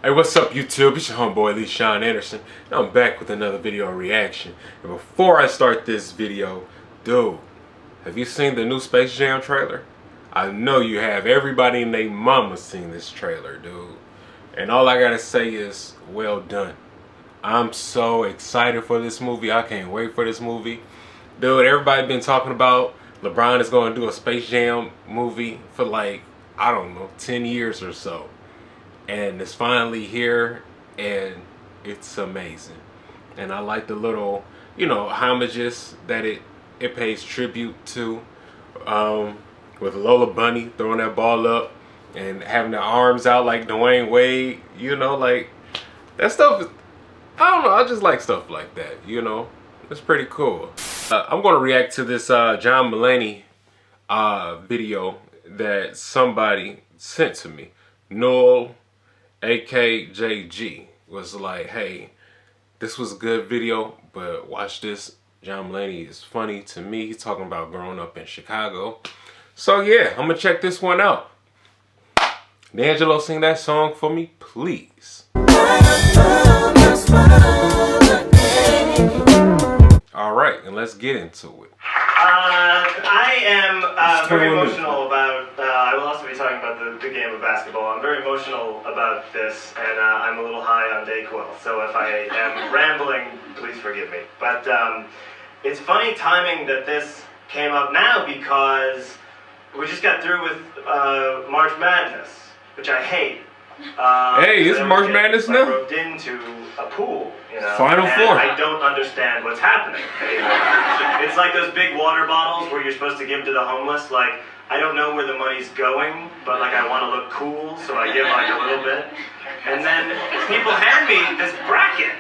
Hey, what's up YouTube? It's your homeboy Lee Sean Anderson, and I'm back with another video reaction. And before I start this video, dude, have you seen the new Space Jam trailer? I know you have. Everybody and their mama seen this trailer, dude. And all I gotta say is, well done. I'm so excited for this movie. I can't wait for this movie. Dude, everybody been talking about LeBron is going to do a Space Jam movie for like, I don't know, 10 years or so. And it's finally here, and it's amazing. And I like the little, homages that it pays tribute to, with Lola Bunny throwing that ball up and having the arms out like Dwayne Wade. Like that stuff is, I don't know, I just like stuff like that. It's pretty cool. I'm gonna react to this John Mulaney video that somebody sent to me. Noel AKJG was like, hey, this was a good video, but watch this. John Mulaney is funny to me. He's talking about growing up in Chicago. So yeah, I'm gonna check this one out. D'Angelo, sing that song for me, please. All right, and let's get into it. I am very emotional about, I will also be talking about the game of basketball. I'm very emotional about this, and I'm a little high on Dayquil, so if I am rambling, please forgive me. But it's funny timing that this came up now because we just got through with March Madness, which I hate. Hey, it's March Madness now? Roped into a pool, Final Four. I don't understand what's happening. It's like those big water bottles where you're supposed to give to the homeless. Like, I don't know where the money's going, but like I want to look cool, so I give like a little bit. And then people hand me this bracket,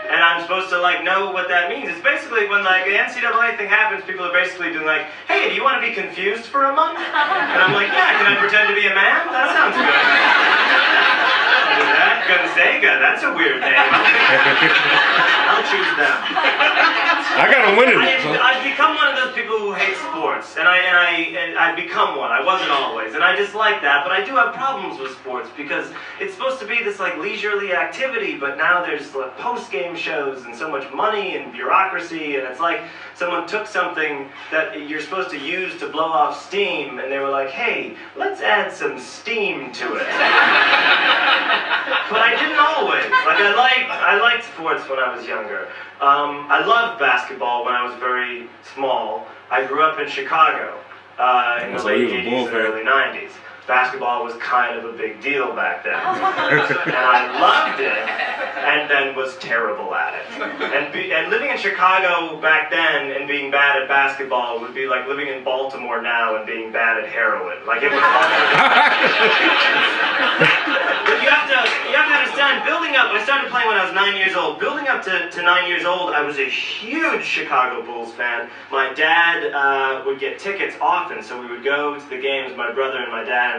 and I'm supposed to like know what that means. It's basically when like the NCAA thing happens, people are basically doing like, hey, do you want to be confused for a month? And I'm like, yeah, can I pretend to be a man? That sounds good. That Gonzaga, that's a weird name. I'll choose them. I gotta win it. I've become one of those people who hate sports, and I've become one. I wasn't always, and I dislike that. But I do have problems with sports because it's supposed to be this like leisurely activity, but now there's like post-game shows and so much money and bureaucracy, and it's like someone took something that you're supposed to use to blow off steam, and they were like, hey, let's add some steam to it. But I didn't always. Like I liked sports when I was younger. I loved basketball when I was very small. I grew up in Chicago in the late 80s and early 90s. Basketball was kind of a big deal back then. And I loved it, and then was terrible at it. And living in Chicago back then and being bad at basketball would be like living in Baltimore now and being bad at heroin. Like it was But you have to understand, building up, I started playing when I was 9 years old. Building up to 9 years old, I was a huge Chicago Bulls fan. My dad would get tickets often, so we would go to the games, my brother and my dad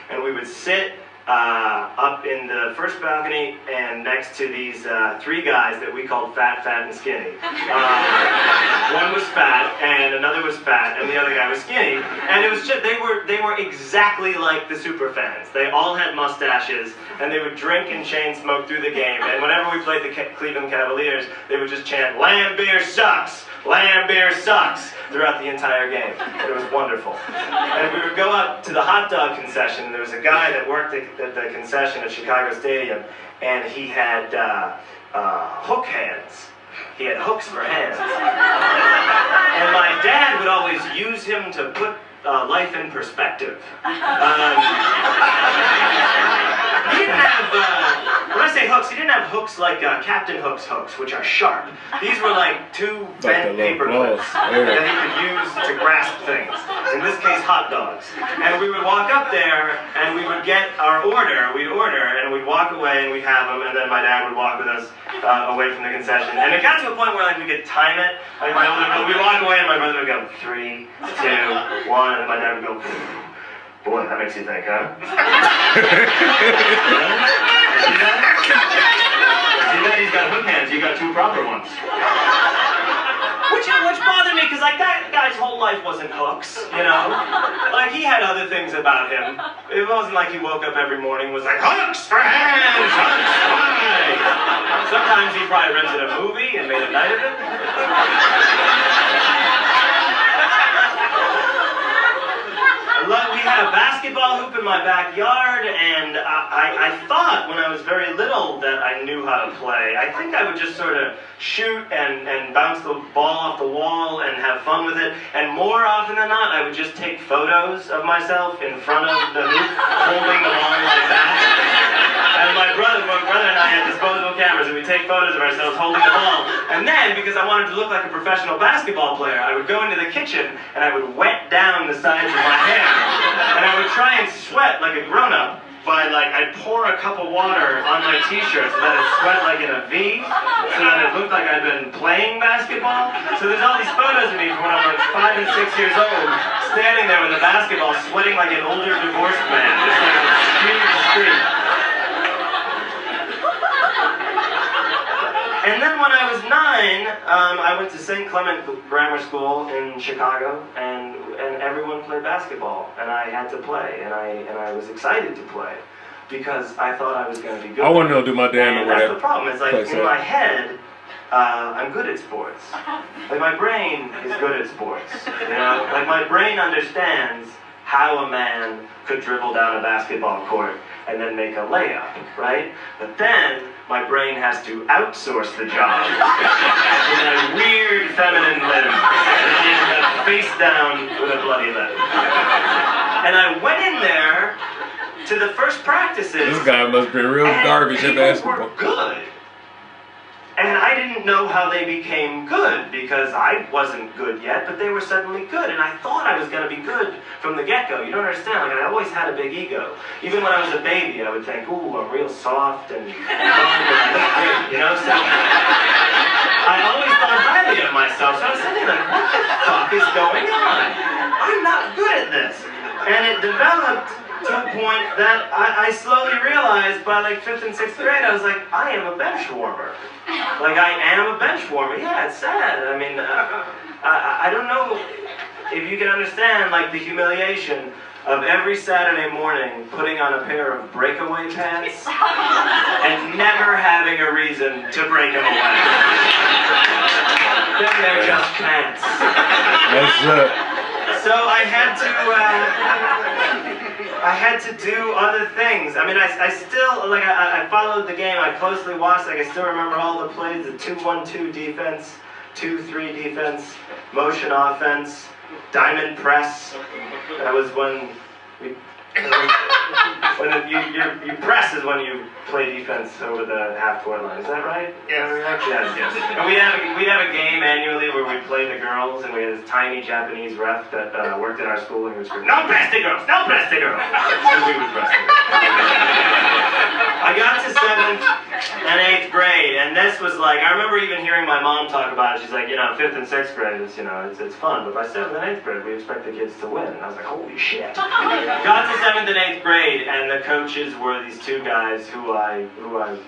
and we would sit up in the first balcony and next to these three guys that we called fat, and skinny. One was fat, and another was fat, and the other guy was skinny. And it was just, they were exactly like the super fans. They all had mustaches, and they would drink and chain smoke through the game. And whenever we played the Cleveland Cavaliers, they would just chant, "Lamb beer sucks! Lamb beer sucks!" throughout the entire game. It was wonderful. And we would go up to the hot dog concession, and there was a guy that worked at the concession at Chicago Stadium, and he had hook hands. He had hooks for hands. And my dad would always use him to put life in perspective. He didn't have, when I say hooks, he didn't have hooks like Captain Hook's hooks, which are sharp. These were like two bent paper clips that he could use to grasp things. In this case, hot dogs. And we would walk up there, and we would get our order. We'd order, and we'd walk away, and we'd have them, and then my dad would walk with us away from the concession. And it got to a point where like we could time it. Like my older brother, we'd walk away, and my brother would go 3, 2, 1, and my dad would go, boy, that makes you think, huh? See that? He's got hook hands. You got two proper ones. Which bothered me because like that guy's whole life wasn't hooks, you know? Like he had other things about him. It wasn't like he woke up every morning and was like, hooks for hands, hooks why? Sometimes he probably rented a movie and made a night of it. We had a basketball hoop in my backyard, and I thought when I was very little that I knew how to play. I think I would just sort of shoot and bounce the ball off the wall and have fun with it. And more often than not, I would just take photos of myself in front of the hoop, holding the ball like that. And my brother and I had disposable cameras, and we'd take photos of ourselves holding the ball. And then, because I wanted to look like a professional basketball player, I would go into the kitchen and I would wet down the sides of my hair. And I would try and sweat like a grown-up by I'd pour a cup of water on my t-shirt so that it sweat like in a V, so that it looked like I'd been playing basketball. So there's all these photos of me from when I was 5 and 6 years old, standing there with a basketball, sweating like an older divorced man, just like a huge streak. And then when I was 9, I went to St. Clement Grammar School in Chicago, and everyone played basketball, and I had to play, and I was excited to play, because I thought I was going to be good. I want to do my damn and that's the problem, is like in my head, I'm good at sports. Like my brain is good at sports, you know? Like my brain understands how a man could dribble down a basketball court and then make a layup, right? But then my brain has to outsource the job in a weird feminine limb, and I end up face down with a bloody lip. And I went in there to the first practices. This guy must be real garbage at basketball. Were good. And I didn't know how they became good, because I wasn't good yet, but they were suddenly good, and I thought I was going to be good from the get-go. You don't understand, like I always had a big ego. Even when I was a baby, I would think, ooh, I'm real soft and fun, and you know, so I always thought highly of myself, so I was sitting like, what the fuck is going on? I'm not good at this. And it developed to a point that I slowly realized by like 5th and 6th grade, I was like, I am a bench warmer. Like I am a bench warmer. Yeah, it's sad. I mean, I don't know if you can understand like the humiliation of every Saturday morning putting on a pair of breakaway pants and never having a reason to break them away. Then they're just pants. So I had to do other things. I mean, I still, like, I followed the game, I closely watched, like, I still remember all the plays, the 2-1-2 defense, 2-3 defense, motion offense, diamond press. That was when you press is when you play defense over the half-court line. Is that right? Yes. Yes. And we'd have a game annually where we'd play the girls, and we had this tiny Japanese ref that worked at our school, and he would scream, "No press the girls! No press the girls!" And we would press the girls. I got to 7th and 8th grade, and this was like, I remember even hearing my mom talk about it. She's like, 5th and 6th grade, it's fun, but by 7th and 8th grade, we expect the kids to win. And I was like, holy shit. Got to 7th and 8th grade, and the coaches were these two guys who I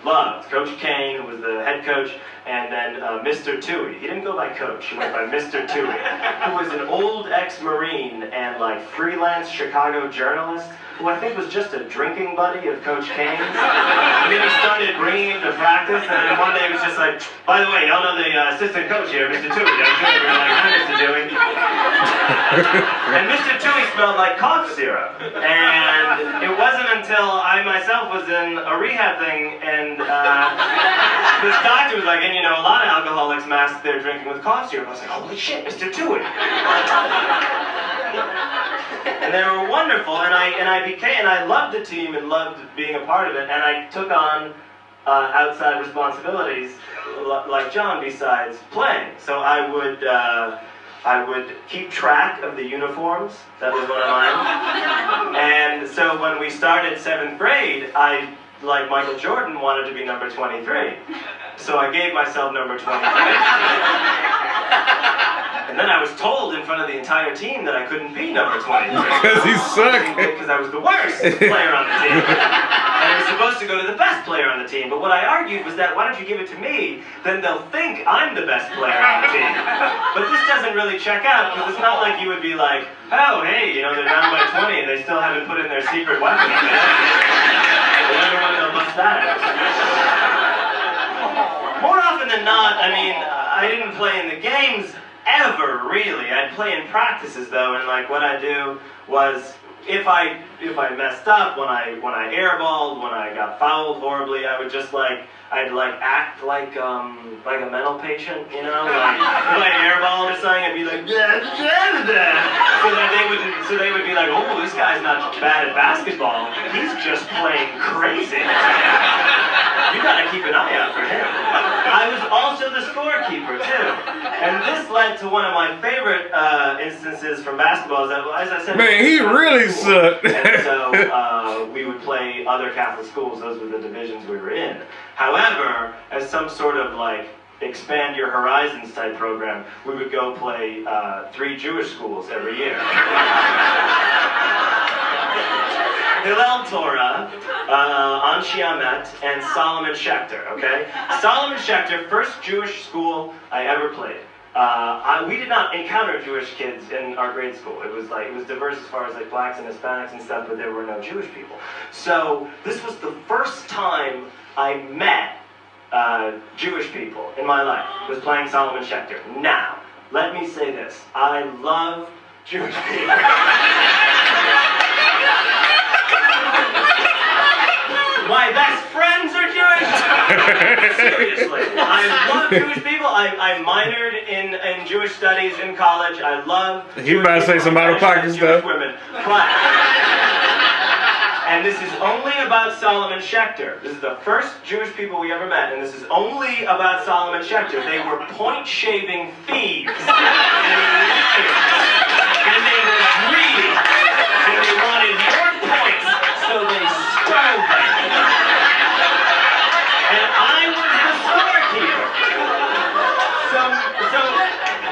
loved. Coach Kane, who was the head coach, and then Mr. Tui. He didn't go by coach, he went by Mr. Tui, who was an old ex-Marine and like freelance Chicago journalist, who I think was just a drinking buddy of Coach Kane's. And then he started bringing him to practice, and then one day he was just like, by the way, y'all know the assistant coach here, Mr. Tui, don't you? And we were like, hi, Mr. Tui. And Mr. Tui smelled like cough syrup. And it wasn't until I myself was in a rehab thing, and this doctor was like, and a lot of alcoholics mask their drinking with cough syrup. I was like, holy shit, Mr. Tui. And they were wonderful, and I loved the team and loved being a part of it, and I took on outside responsibilities like John besides playing. So I would keep track of the uniforms. That was one of mine. And so when we started 7th grade, I, like Michael Jordan, wanted to be number 23. So I gave myself number 23. And then I was told in front of the entire team that I couldn't be number 23. Because he sucked. Because I was the worst player on the team. And it was supposed to go to the best player on the team. But what I argued was that, why don't you give it to me? Then they'll think I'm the best player on the team. But this doesn't really check out, because it's not like you would be like, oh, hey, you know, they're down by 20 and they still haven't put in their secret weapon. I never want to bust that out. More often than not, I mean, I didn't play in the games ever, really. I'd play in practices, though, and like what I do was, if I messed up, when I airballed, when I got fouled horribly, I would just I'd act like a mental patient, you know, like if I airballed or something, I'd be like, so they would be like, oh, this guy's not bad at basketball, he's just playing crazy. You gotta keep an eye out for him. I was also the scorekeeper too, and this led to one of my favorite instances from basketball. As I said, man, he really sucked. And so we would play other Catholic schools. Those were the divisions we were in. However, as some sort of like expand your horizons type program, we would go play 3 Jewish schools every year. Hillel Torah, Anshe Amet, and Solomon Schechter, okay? Solomon Schechter, first Jewish school I ever played. We did not encounter Jewish kids in our grade school. It was diverse as far as like blacks and Hispanics and stuff, but there were no Jewish people. So this was the first time I met Jewish people in my life. Was playing Solomon Schechter. Now, let me say this. I love Jewish people. My best friends are Jewish. Seriously, I love Jewish people. I minored in Jewish studies in college. I love. He about to say some out of pocket stuff. Women, but and this is only about Solomon Schechter. This is the first Jewish people we ever met, and this is only about Solomon Schechter. They were point-shaving thieves, and they were greedy, and they wanted your points, so they stole them. And I was the scorekeeper. So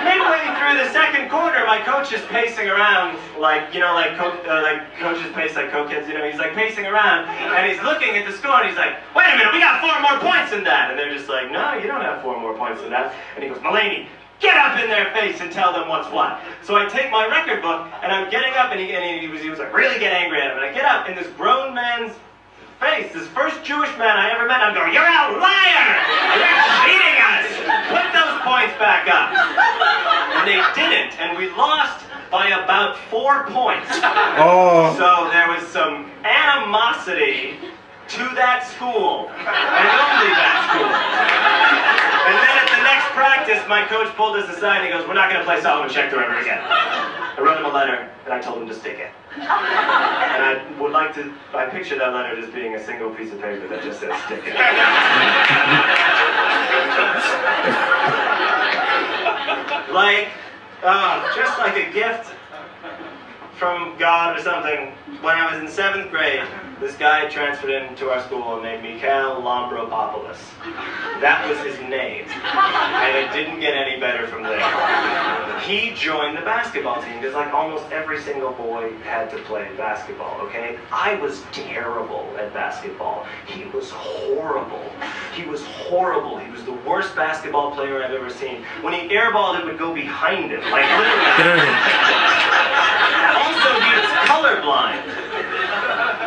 midway through the second quarter, my coach is pacing around like coaches pace like co-kids, you know, he's like pacing around and he's looking at the score and he's like, wait a minute, we got 4 more points than that. And they're just like, no, you don't have 4 more points than that. And he goes, Mulaney, get up in their face and tell them what's what. So I take my record book and I'm getting up and he was like really get angry at him. And I get up in this grown man's face, this first Jewish man I ever met, I'm going, you're a liar! You're cheating us! Put those points back up! And they didn't, and we lost by about 4 points. Oh. So there was some animosity to that school, and only that school. And then at the next practice, my coach pulled us aside and he goes, we're not going to play Solomon Schechter ever again. I wrote him a letter, and I told him to stick it. And I picture that letter as being a single piece of paper that just says stick it. Just like a gift from God or something, when I was in 7th grade, this guy transferred into our school named Mikhail Lombropopoulos. That was his name. And it didn't get any better from there. He joined the basketball team because like almost every single boy had to play basketball, okay? I was terrible at basketball. He was horrible. He was horrible. He was the worst basketball player I've ever seen. When he airballed, it would go behind him, like literally. Also, he was colorblind.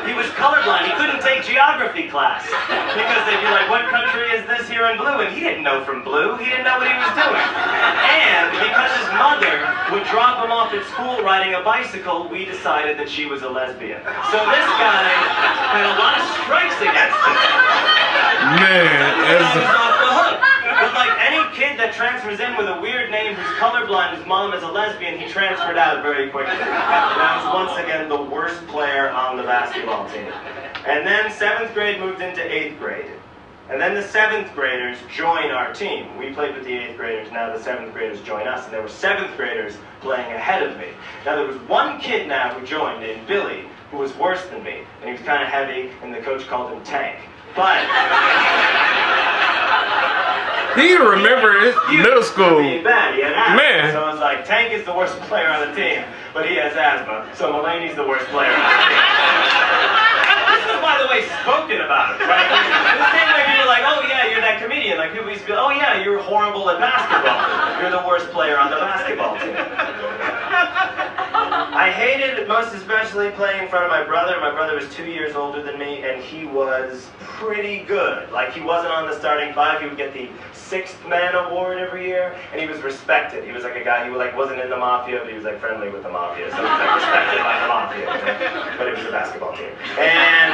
He was colorblind. He couldn't take geography class because they'd be like, what country is this here in blue? And he didn't know from blue. He didn't know what he was doing. And because his mother would drop him off at school riding a bicycle, we decided that she was a lesbian. So this guy had a lot of strikes against him. Man, I was off the hook. But like any kid that transfers in with a weird name who's colorblind, whose mom is a lesbian, he transferred out very quickly. And I was once again the worst player on the basketball team. And then 7th grade moved into 8th grade. And then the 7th graders join our team. We played with the 8th graders, now the 7th graders join us. And there were 7th graders playing ahead of me. Now there was one kid now who joined named Billy, who was worse than me. And he was kind of heavy, and the coach called him Tank. But he remembered middle school. Being bad. He had asthma. Man. So it was like, Tank is the worst player on the team, but he has asthma. So Mulaney's the worst player on the team. This is, by the the way, spoken about it, right? In the same way people are like, oh yeah, you're that comedian. Like people used to be, oh yeah, you're horrible at basketball. You're the worst player on the basketball team. I hated most especially playing in front of my brother. My brother was 2 years older than me, and he was pretty good. Like, he wasn't on the starting five. He would get the sixth man award every year, and he was respected. He was like a guy who like wasn't in the mafia, but he was like friendly with the mafia, so he was like respected by the mafia. You know? But it was a basketball team, and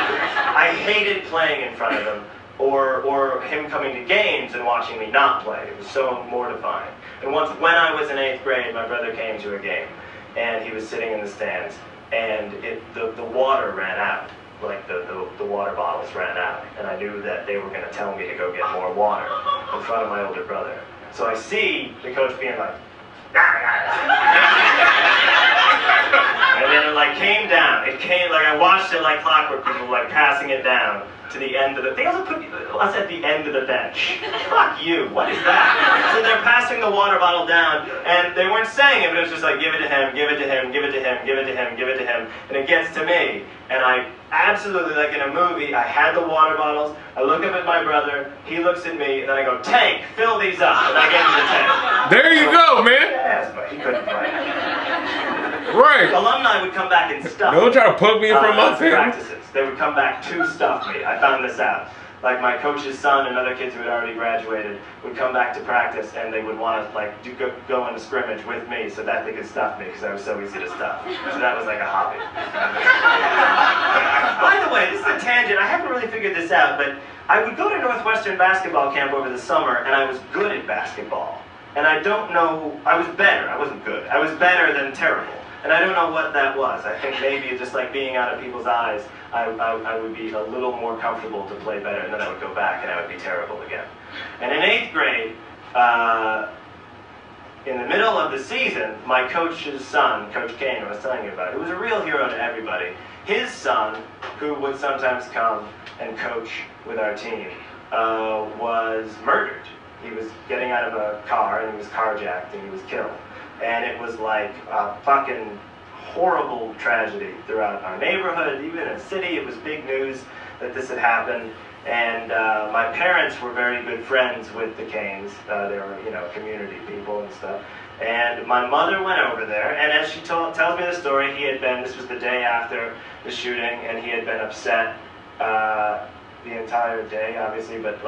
I hated playing in front of him, or him coming to games and watching me not play. It was so mortifying. And once, when I was in 8th grade, my brother came to a game, and he was sitting in the stands, and the water ran out. Like the water bottles ran out, and I knew that they were going to tell me to go get more water in front of my older brother. So I see the coach being like, and then it like came down. It came like I watched it like clockwork. People like passing it down to the end of the. They also put us at the end of the bench. Fuck you. What is that? So they're passing the water bottle down, and they weren't saying it, but it was just like give it to him, give it to him, give it to him, give it to him, give it to him, and it gets to me, and I absolutely like in a movie. I had the water bottles. I look up at my brother. He looks at me, and then I go, "Tank, fill these up," and I gave him the tank. There you go, man. Yes, but he couldn't play. Right. Alumni would come back and stuff. Don't try to poke me in front of my face. Practices. They would come back to stuff me. I found this out. Like my coach's son and other kids who had already graduated would come back to practice, and they would want to like go into scrimmage with me so that they could stuff me because I was so easy to stuff. So that was like a hobby. By the way, this is a tangent. I haven't really figured this out, but I would go to Northwestern basketball camp over the summer, and I was good at basketball. And I don't know. I was better. I wasn't good. I was better than terrible. And I don't know what that was. I think maybe just like being out of people's eyes, I would be a little more comfortable to play better, and then I would go back and I would be terrible again. And in 8th grade, in the middle of the season, my coach's son, Coach Kane, I was telling you about, who was a real hero to everybody, his son, who would sometimes come and coach with our team, was murdered. He was getting out of a car, and he was carjacked, and he was killed. And it was like a fucking horrible tragedy throughout our neighborhood, even in the city. It was big news that this had happened. And my parents were very good friends with the Canes. They were, you know, community people and stuff. And my mother went over there, and as she tells me the story, this was the day after the shooting, and he had been upset the entire day, obviously, but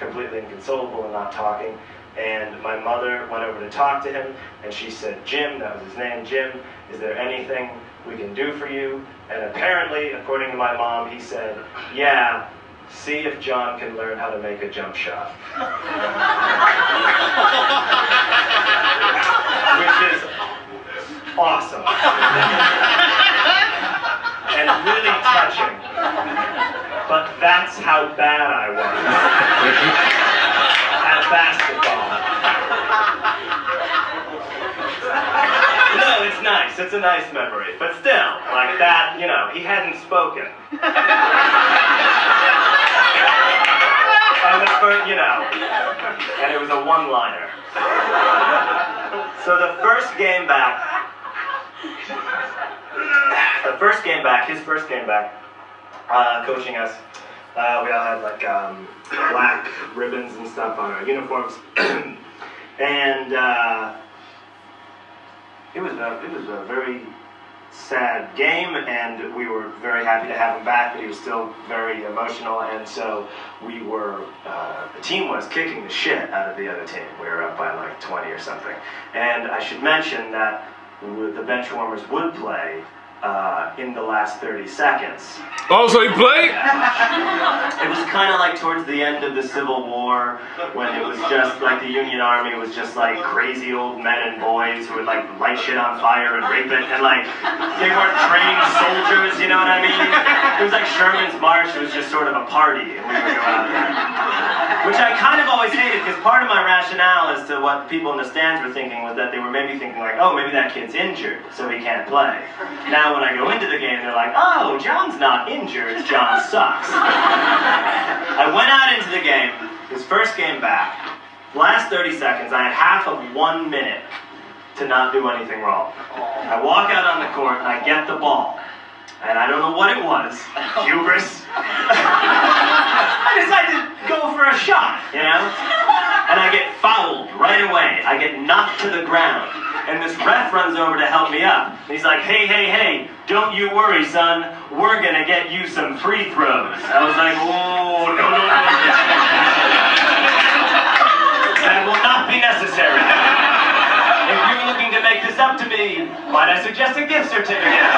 completely inconsolable and not talking. And my mother went over to talk to him, and she said, "Jim," that was his name, "Jim, is there anything we can do for you?" And apparently, according to my mom, he said, "Yeah, see if John can learn how to make a jump shot." Which is awesome. And really touching. But that's how bad I was at basketball. No, it's nice. It's a nice memory. But still, like that, you know, he hadn't spoken. And the first, you know, and it was a one-liner. So the first game back, his first game back, coaching us, we all had like black ribbons and stuff on our uniforms, and it was a very sad game, and we were very happy to have him back, but he was still very emotional, and so we were, the team was kicking the shit out of the other team. We were up by like 20 or something. And I should mention that the bench warmers would play in the last 30 seconds. Oh, so he played? It was kind of like towards the end of the Civil War, when it was just like the Union Army was just like crazy old men and boys who would like light shit on fire and rape it, and like they weren't trained soldiers, you know what I mean? It was like Sherman's March. It was just sort of a party, and we would go out there. Which I kind of always hated, because part of my rationale as to what people in the stands were thinking was that they were maybe thinking like, oh, maybe that kid's injured, so he can't play. Now when I go into the game, they're like, oh, John's not injured, John sucks. I went out into the game, his first game back, last 30 seconds, I had half of 1 minute to not do anything wrong. I walk out on the court and I get the ball. And I don't know what it was, hubris, I decided to go for a shot, you know? And I get fouled right away. I get knocked to the ground. And this ref runs over to help me up. And he's like, hey, hey, hey, don't you worry, son. We're gonna get you some free throws. I was like, oh, no, no, no. That will not be necessary. If you're looking to make this up to me, might I suggest a gift certificate?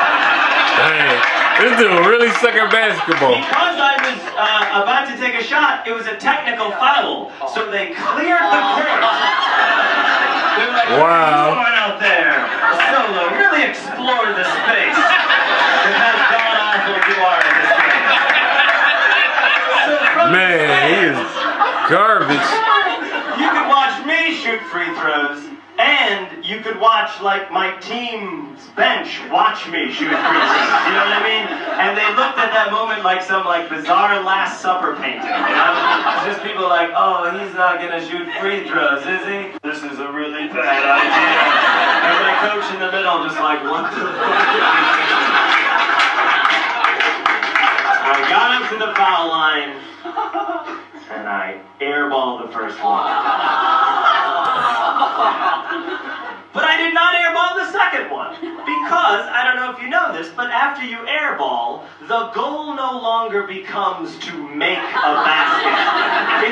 Dang, this dude really suck at basketball. Because I was about to take a shot, it was a technical foul. So they cleared the court. They were like, wow. What are you doing out there? Solo, really explore the space. And how god-awful you are at this game. So Man, he is garbage. You could watch me shoot free throws, and you could watch, like, my team's bench watch me shoot free throws. You know what I mean? And they looked at that moment like some, like, bizarre Last Supper painting, you know? It's just people like, oh, he's not gonna shoot free throws, is he? This is a really bad idea. And my coach in the middle just like, what the fuck? I got up to the foul line, and I airballed the first one. But I did not airball the second one. Because, I don't know if you know this, but after you airball, the goal no longer becomes to make a basket.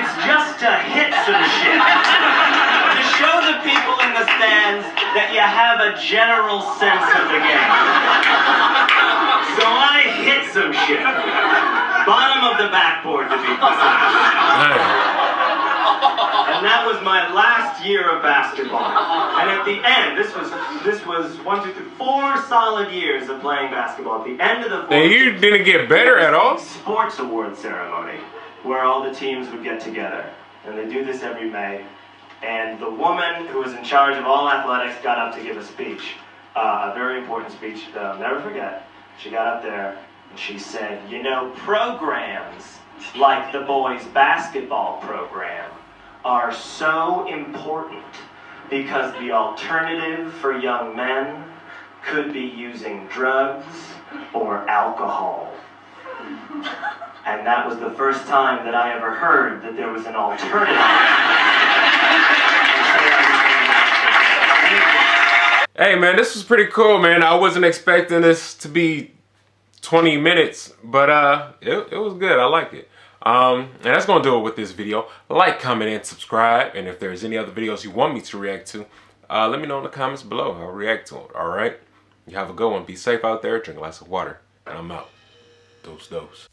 It's just to hit some shit. To show the people in the stands that you have a general sense of the game. So I hit some shit. Bottom of the backboard, to be precise. And that was my last year of basketball. And at the end, this was 4 solid years of playing basketball. At the end of the fourth, And you didn't get better at all? Sports award ceremony, where all the teams would get together. And they do this every May. And the woman who was in charge of all athletics got up to give a speech. A very important speech that I'll never forget. She got up there and she said, you know, programs like the boys' basketball program are so important because the alternative for young men could be using drugs or alcohol. And that was the first time that I ever heard that there was an alternative. Hey man, this was pretty cool, man. I wasn't expecting this to be 20 minutes, but it was good. I like it. And that's gonna do it with this video. Like, comment, and subscribe. And if there's any other videos you want me to react to, let me know in the comments below. I'll react to it. All right. You have a good one. Be safe out there. Drink lots of water. And I'm out. Dose.